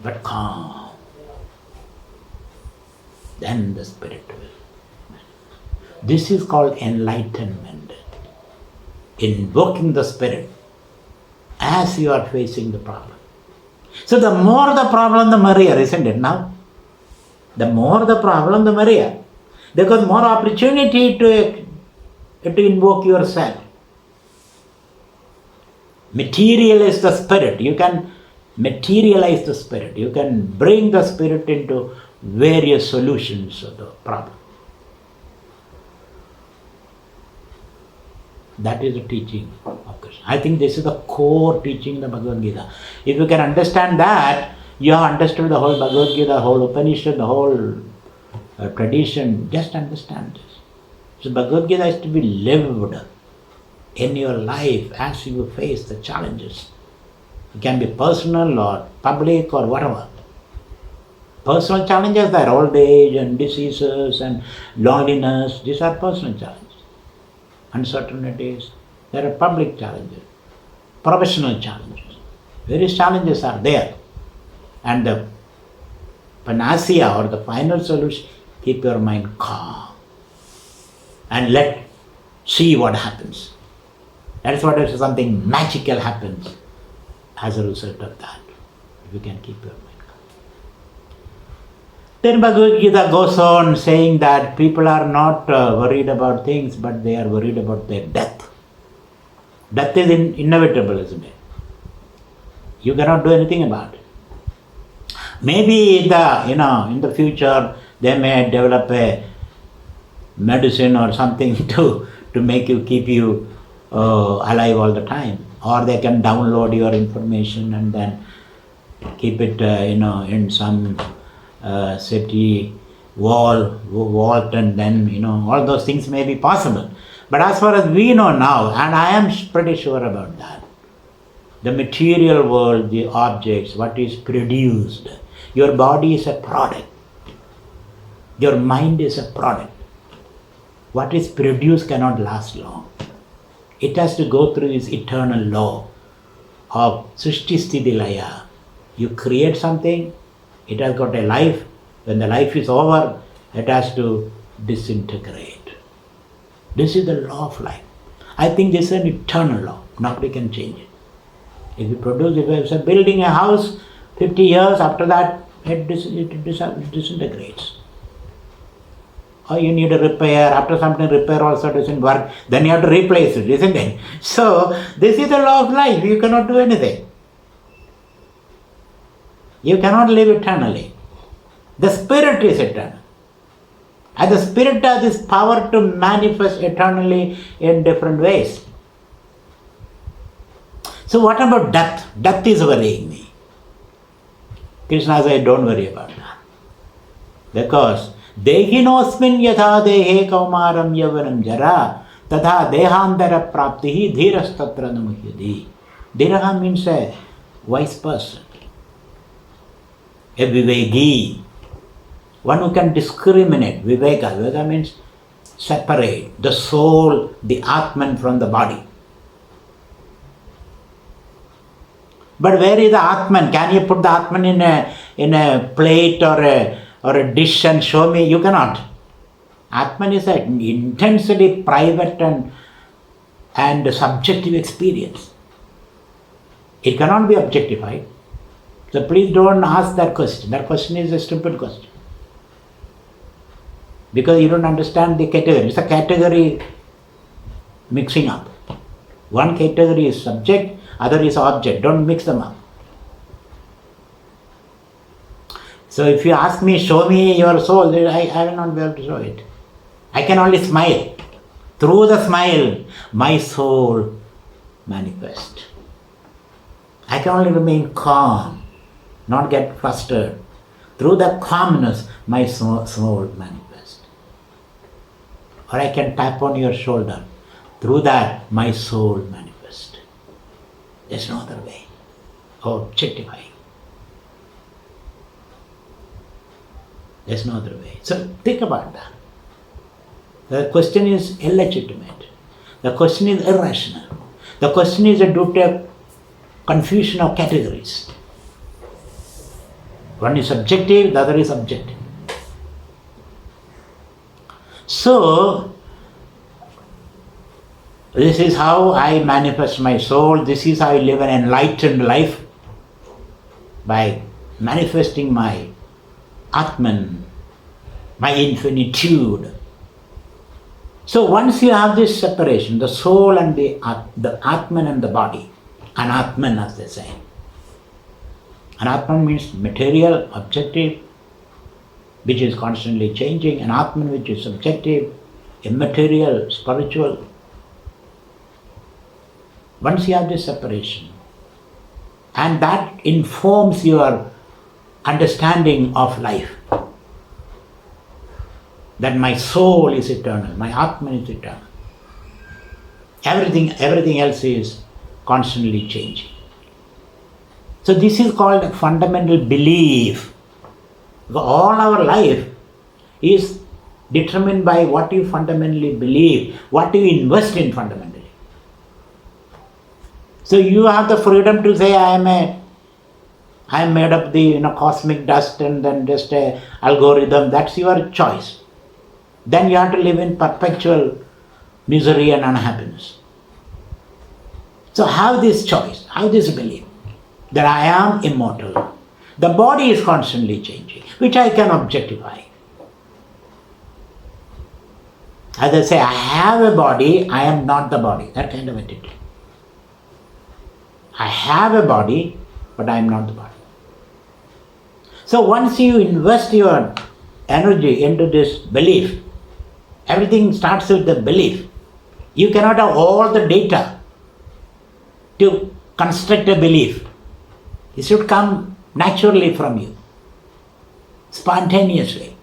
But calm. Then the spirit will. This is called enlightenment. Invoking the spirit as you are facing the problem. So the more the problem, the merrier, isn't it now? The more the problem, the merrier. Because more opportunity to invoke yourself. Materialize the spirit. You can materialize the spirit. You can bring the spirit into various solutions of the problem. That is the teaching of Krishna. I think this is the core teaching of the Bhagavad Gita. If you can understand that, you have understood the whole Bhagavad Gita, the whole Upanishad, the whole tradition. Just understand this. So Bhagavad Gita is to be lived in your life as you face the challenges. It can be personal or public or whatever. Personal challenges are old age and diseases and loneliness. These are personal challenges. Uncertainties. There are public challenges. Professional challenges. Various challenges are there. And the panacea or the final solution, keep your mind calm. And see what happens. That is what if something magical happens as a result of that. If you can keep your mind calm. Then Bhagavad Gita goes on saying that people are not worried about things, but they are worried about their death. Death is inevitable, isn't it? You cannot do anything about it. Maybe in the future they may develop a medicine or something to keep you alive all the time, or they can download your information and then keep it in some city vault, and then all those things may be possible. But as far as we know now, and I am pretty sure about that, the material world, the objects, what is produced, your body is a product, your mind is a product. What is produced cannot last long. It has to go through this eternal law of Srishti Sthiti Laya. You create something, it has got a life. When the life is over, it has to disintegrate. This is the law of life. I think this is an eternal law. Nobody can change it. If you're building a house, 50 years after that, it disintegrates. Or you need a repair, after something repair also doesn't work, then you have to replace it, isn't it? So, this is the law of life. You cannot do anything. You cannot live eternally. The spirit is eternal. And the spirit has this power to manifest eternally in different ways. So what about death? Death is worrying me. Krishna said, don't worry about that. Because Dehinosmin yatha dehe kaumaram yavanam jara tatha dehantara praptihi dhiras tatra namuhyadi. Dhiraha means a wise person, a vivegi, one who can discriminate. Viveka means separate the soul, the Atman from the body. But where is the Atman? Can you put the Atman in a plate or a dish and show me? You cannot. Atman is an intensely private and subjective experience. It cannot be objectified. So please don't ask that question. That question is a stupid question. Because you don't understand the category. It's a category mixing up. One category is subject, other is object. Don't mix them up. So if you ask me, show me your soul, I will not be able to show it. I can only smile. Through the smile, my soul manifests. I can only remain calm, not get flustered. Through the calmness, my soul manifests. Or I can tap on your shoulder. Through that, my soul manifests. There's no other way. Objectifying. There's no other way. So think about that. The question is illegitimate. The question is irrational. The question is due to a confusion of categories. One is subjective, the other is objective. So, this is how I manifest my soul, this is how I live an enlightened life, by manifesting my Atman, my infinitude. So once you have this separation, the soul and the Atman and the body, Anatman as they say. Anatman means material, objective, which is constantly changing, and Atman which is subjective, immaterial, spiritual. Once you have this separation, and that informs your understanding of life, that my soul is eternal, my Atman is eternal. Everything else is constantly changing. So this is called a fundamental belief. All our life is determined by what you fundamentally believe, what you invest in fundamentally. So you have the freedom to say, I am made of the cosmic dust and then just a algorithm. That's your choice. Then you have to live in perpetual misery and unhappiness. So have this choice, have this belief that I am immortal. The body is constantly changing, which I can objectify. As I say, I have a body, I am not the body. That kind of attitude. I have a body, but I am not the body. So once you invest your energy into this belief, everything starts with the belief. You cannot have all the data to construct a belief. It should come naturally from you, spontaneously.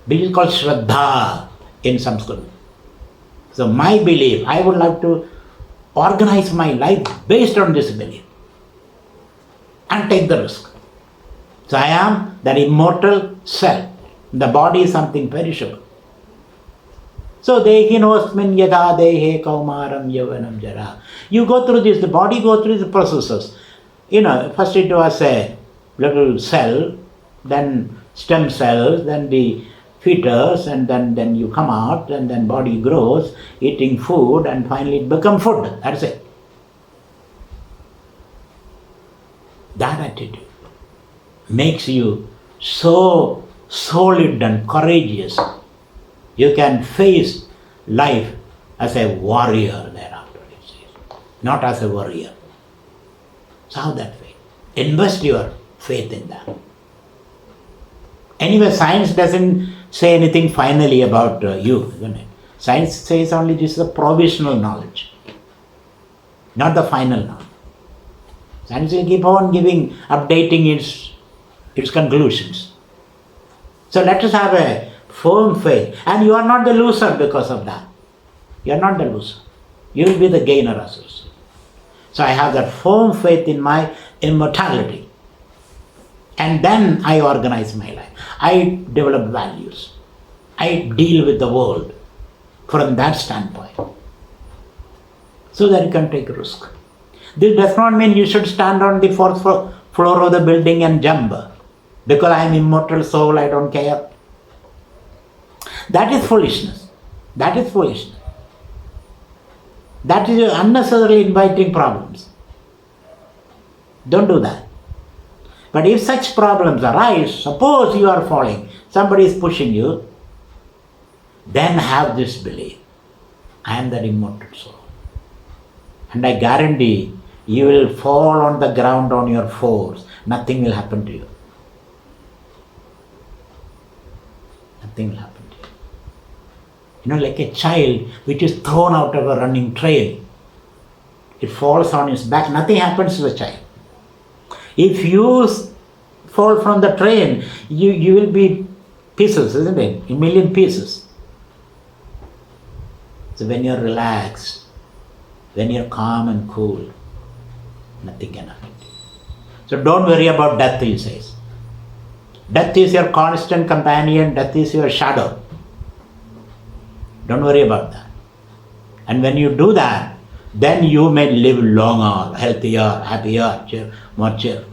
This is called Shraddha in Sanskrit. So my belief, I would like to organize my life based on this belief and take the risk. So I am that immortal self. The body is something perishable. So dehinosmin yada dehe kaumaram yavanam jara. You go through this, the body goes through the processes. First it was a little cell, then stem cells, then the fetus, and then you come out, and then body grows, eating food, and finally it becomes food. That's it. That attitude makes you so solid and courageous. You can face life as a warrior thereafter, it says, not as a warrior. So have that faith. Invest your faith in that. Anyway, science doesn't say anything finally about you, isn't it? Science says only this is a provisional knowledge, not the final knowledge. Science will keep on updating its conclusions. So let us have a firm faith. And you are not the loser because of that. You are not the loser. You will be the gainer as well. So I have that firm faith in my immortality. And then I organize my life. I develop values. I deal with the world from that standpoint. So that you can take a risk. This does not mean you should stand on the fourth floor of the building and jump. Because I am immortal soul, I don't care. That is foolishness. That is foolishness. That is unnecessarily inviting problems. Don't do that. But if such problems arise, suppose you are falling, somebody is pushing you, then have this belief. I am that immortal soul. And I guarantee you will fall on the ground on your fours. Nothing will happen to you. Nothing will happen to you. Like a child which is thrown out of a running train. It falls on its back. Nothing happens to the child. If you fall from the train, you will be pieces, isn't it? A million pieces. So when you're relaxed, when you're calm and cool, nothing can happen to you. So don't worry about death, he says. Death is your constant companion, death is your shadow. Don't worry about that. And when you do that, then you may live longer, healthier, happier, more cheerful.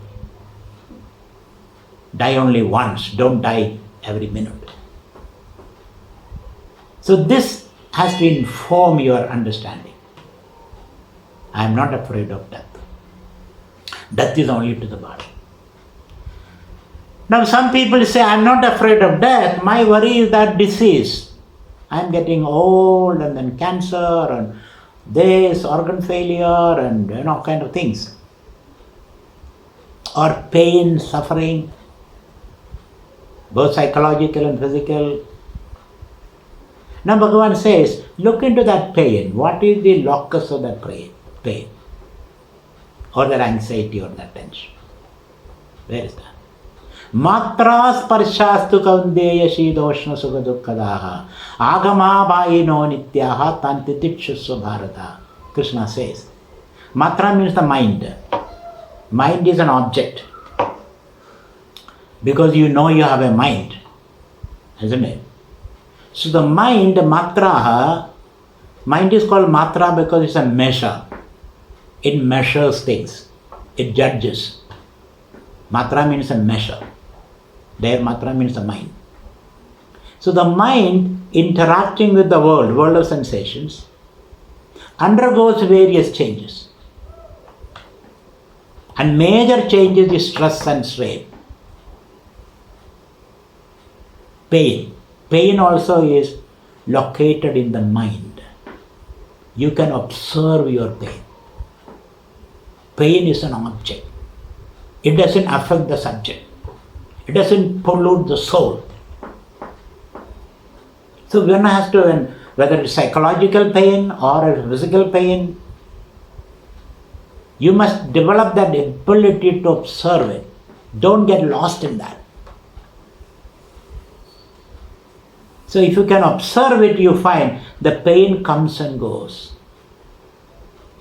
Die only once, don't die every minute. So this has to inform your understanding. I am not afraid of death. Death is only to the body. Now some people say, I am not afraid of death, my worry is that disease. I am getting old and then cancer and this, organ failure and kind of things. Or pain, suffering, both psychological and physical. Now Bhagavan says, look into that pain. What is the locus of that pain? Or that anxiety or that tension? Where is that? Matra sparshastu kaundeya shidoshna sukha dukkadaha agama bhayino nityaha tantititshusva bharata. Krishna says. Matra means the mind. Mind is an object. Because you know you have a mind. Isn't it? So the mind, matra, mind is called matra because it's a measure. It measures things. It judges. Matra means a measure. There matra means the mind. So the mind interacting with the world of sensations, undergoes various changes. And major changes is stress and strain. Pain. Pain also is located in the mind. You can observe your pain. Pain is an object. It doesn't affect the subject. It doesn't pollute the soul. So one has to, whether it's psychological pain or physical pain, you must develop that ability to observe it. Don't get lost in that. So if you can observe it, you find the pain comes and goes.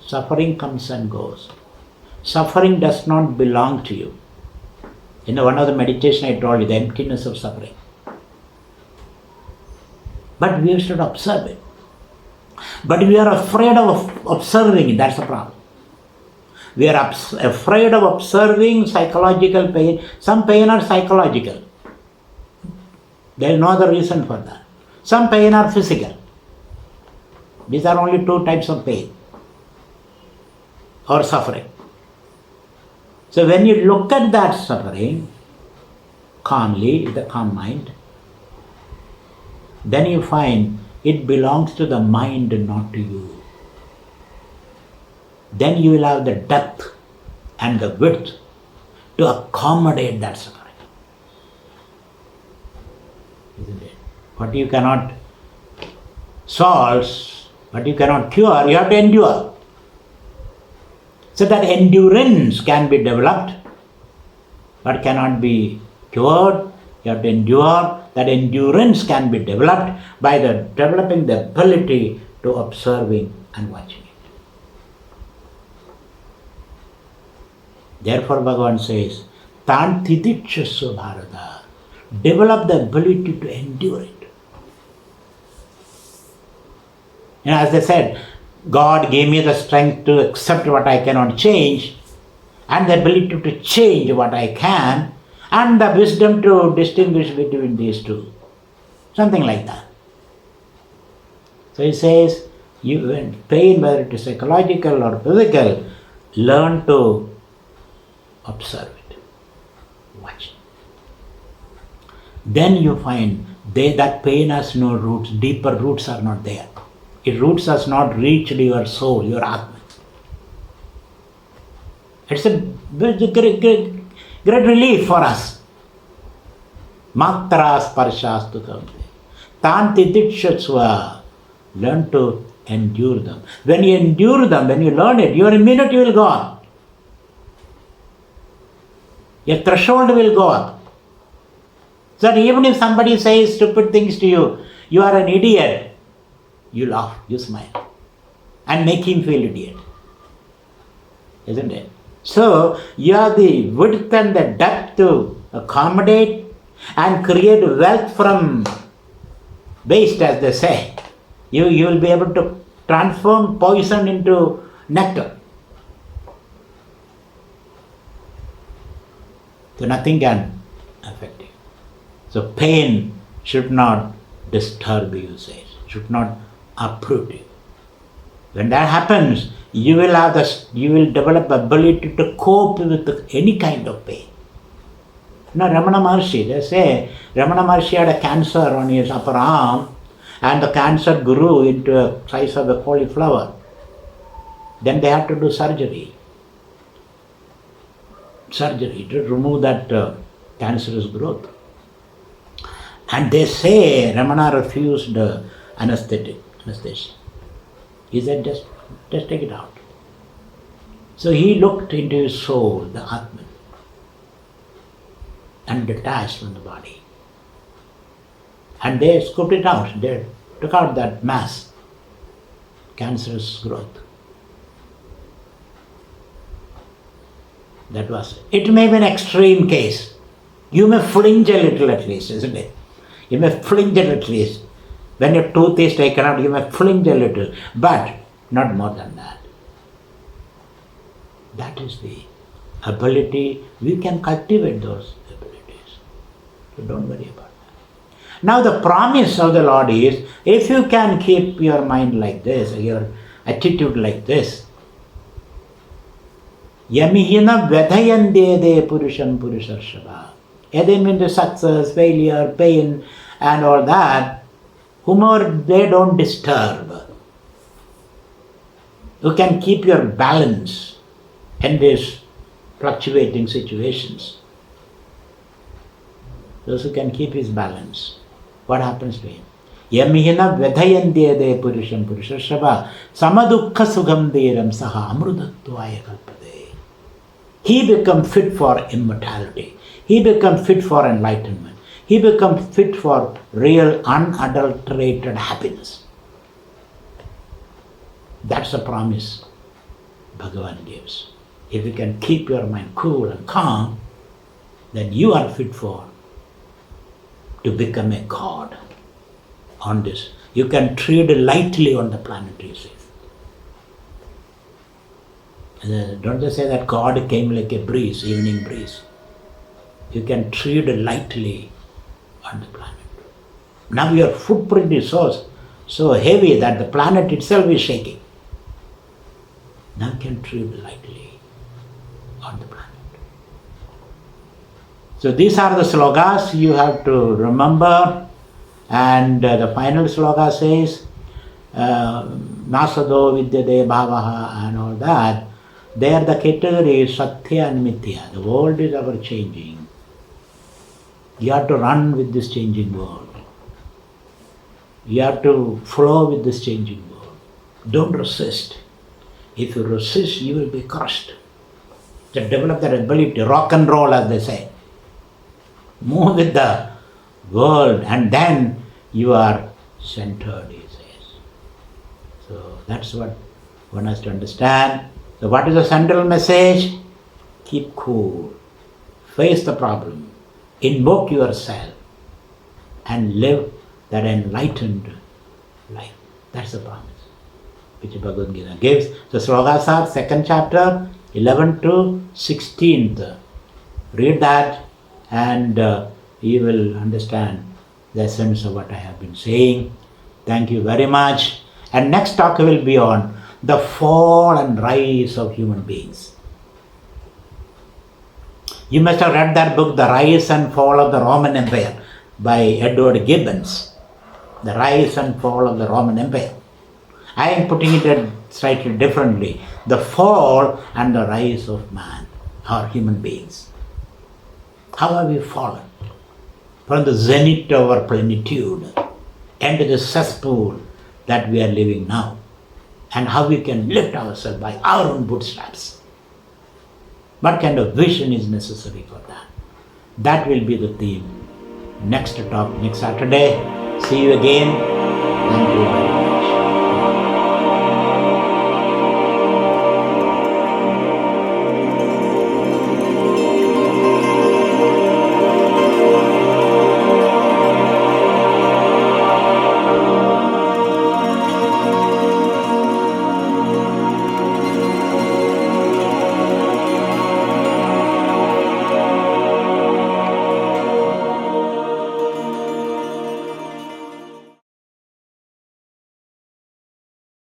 Suffering comes and goes. Suffering does not belong to you. In one of the meditation I told you, the emptiness of suffering. But we should observe it. But we are afraid of observing it, that's the problem. We are afraid of observing psychological pain. Some pain are psychological. There is no other reason for that. Some pain are physical. These are only two types of pain or suffering. So when you look at that suffering calmly, with a calm mind, then you find it belongs to the mind and not to you. Then you will have the depth and the width to accommodate that suffering. Isn't it? What you cannot solve, what you cannot cure, you have to endure. So that endurance can be developed, but cannot be cured. You have to endure. That endurance can be developed by developing the ability to observing and watching it. Therefore Bhagavan says, Tantiditshasva bharata. Develop the ability to endure it. As I said, God gave me the strength to accept what I cannot change, and the ability to change what I can, and the wisdom to distinguish between these two. Something like that. So he says, pain, whether it is psychological or physical, learn to observe it, watch it. Then you find that pain has no roots, deeper roots are not there. Its roots has not reached your soul, your Atma. It's a great relief for us. Matra sparshastu kaunte. Tanti ditshasva. Learn to endure them. When you endure them, when you learn it, your immunity will go up. Your threshold will go up. So that even if somebody says stupid things to you, you are an idiot, you laugh, you smile, and make him feel idiot. Isn't it? So you have the width and the depth to accommodate and create wealth from waste, as they say. You will be able to transform poison into nectar. So nothing can affect you. So pain should not disturb you, says, should not uproot you. When that happens, you will develop ability to cope with any kind of pain. Now Ramana Maharshi, they say Ramana Maharshi had a cancer on his upper arm, and the cancer grew into the size of a cauliflower. Then they had to do surgery to remove that cancerous growth. And they say Ramana refused anesthesia. He said, just take it out. So he looked into his soul, the Atman, and detached from the body. And they scooped it out. They took out that mass, cancerous growth. That was it. It may be an extreme case. You may flinch a little at least, isn't it? You may flinch a little at least. When your tooth is taken out, you may flinch a little, but not more than that. That is the ability. We can cultivate those abilities. So don't worry about that. Now the promise of the Lord is, if you can keep your mind like this, your attitude like this, Yamihina vedayandede purusham purushashava. Yade means the success, failure, pain, and all that. Whomever they don't disturb. You can keep your balance in these fluctuating situations. Those who can keep his balance, what happens to him? Yamihina vedayandede purusham purushashava samadukha sugham deram saha amrudatvaya kalpade. He becomes fit for immortality. He becomes fit for enlightenment. He becomes fit for real unadulterated happiness. That's a promise Bhagavan gives. If you can keep your mind cool and calm, then you are fit to become a god on this. You can tread lightly on the planetary safe. Don't they say that God came like a breeze, evening breeze? You can tread lightly on the planet. Now your footprint is so heavy that the planet itself is shaking. Now you can tread lightly on the planet. So these are the slogas you have to remember. And the final sloga says, Nasado vidyade bhavaha and all that. There the category is Satya and Mithya. The world is ever changing. You have to run with this changing world. You have to flow with this changing world. Don't resist. If you resist, you will be crushed. To develop that ability, rock and roll as they say. Move with the world and then you are centered, he says. So that's what one has to understand. So what is the central message? Keep cool. Face the problem. Invoke yourself and live that enlightened life. That's the promise which Bhagavad Gita gives. The slogas are 2nd chapter, 11 to 16th. Read that and you will understand the essence of what I have been saying. Thank you very much. And next talk will be on the fall and rise of human beings. You must have read that book, The Rise and Fall of the Roman Empire, by Edward Gibbons. The Rise and Fall of the Roman Empire. I am putting it slightly differently. The fall and the rise of man, or human beings. How have we fallen? From the zenith of our plenitude into the cesspool that we are living now. And how we can lift ourselves by our own bootstraps. What kind of vision is necessary for that? That will be the theme. Next talk, next Saturday. See you again. Thank you.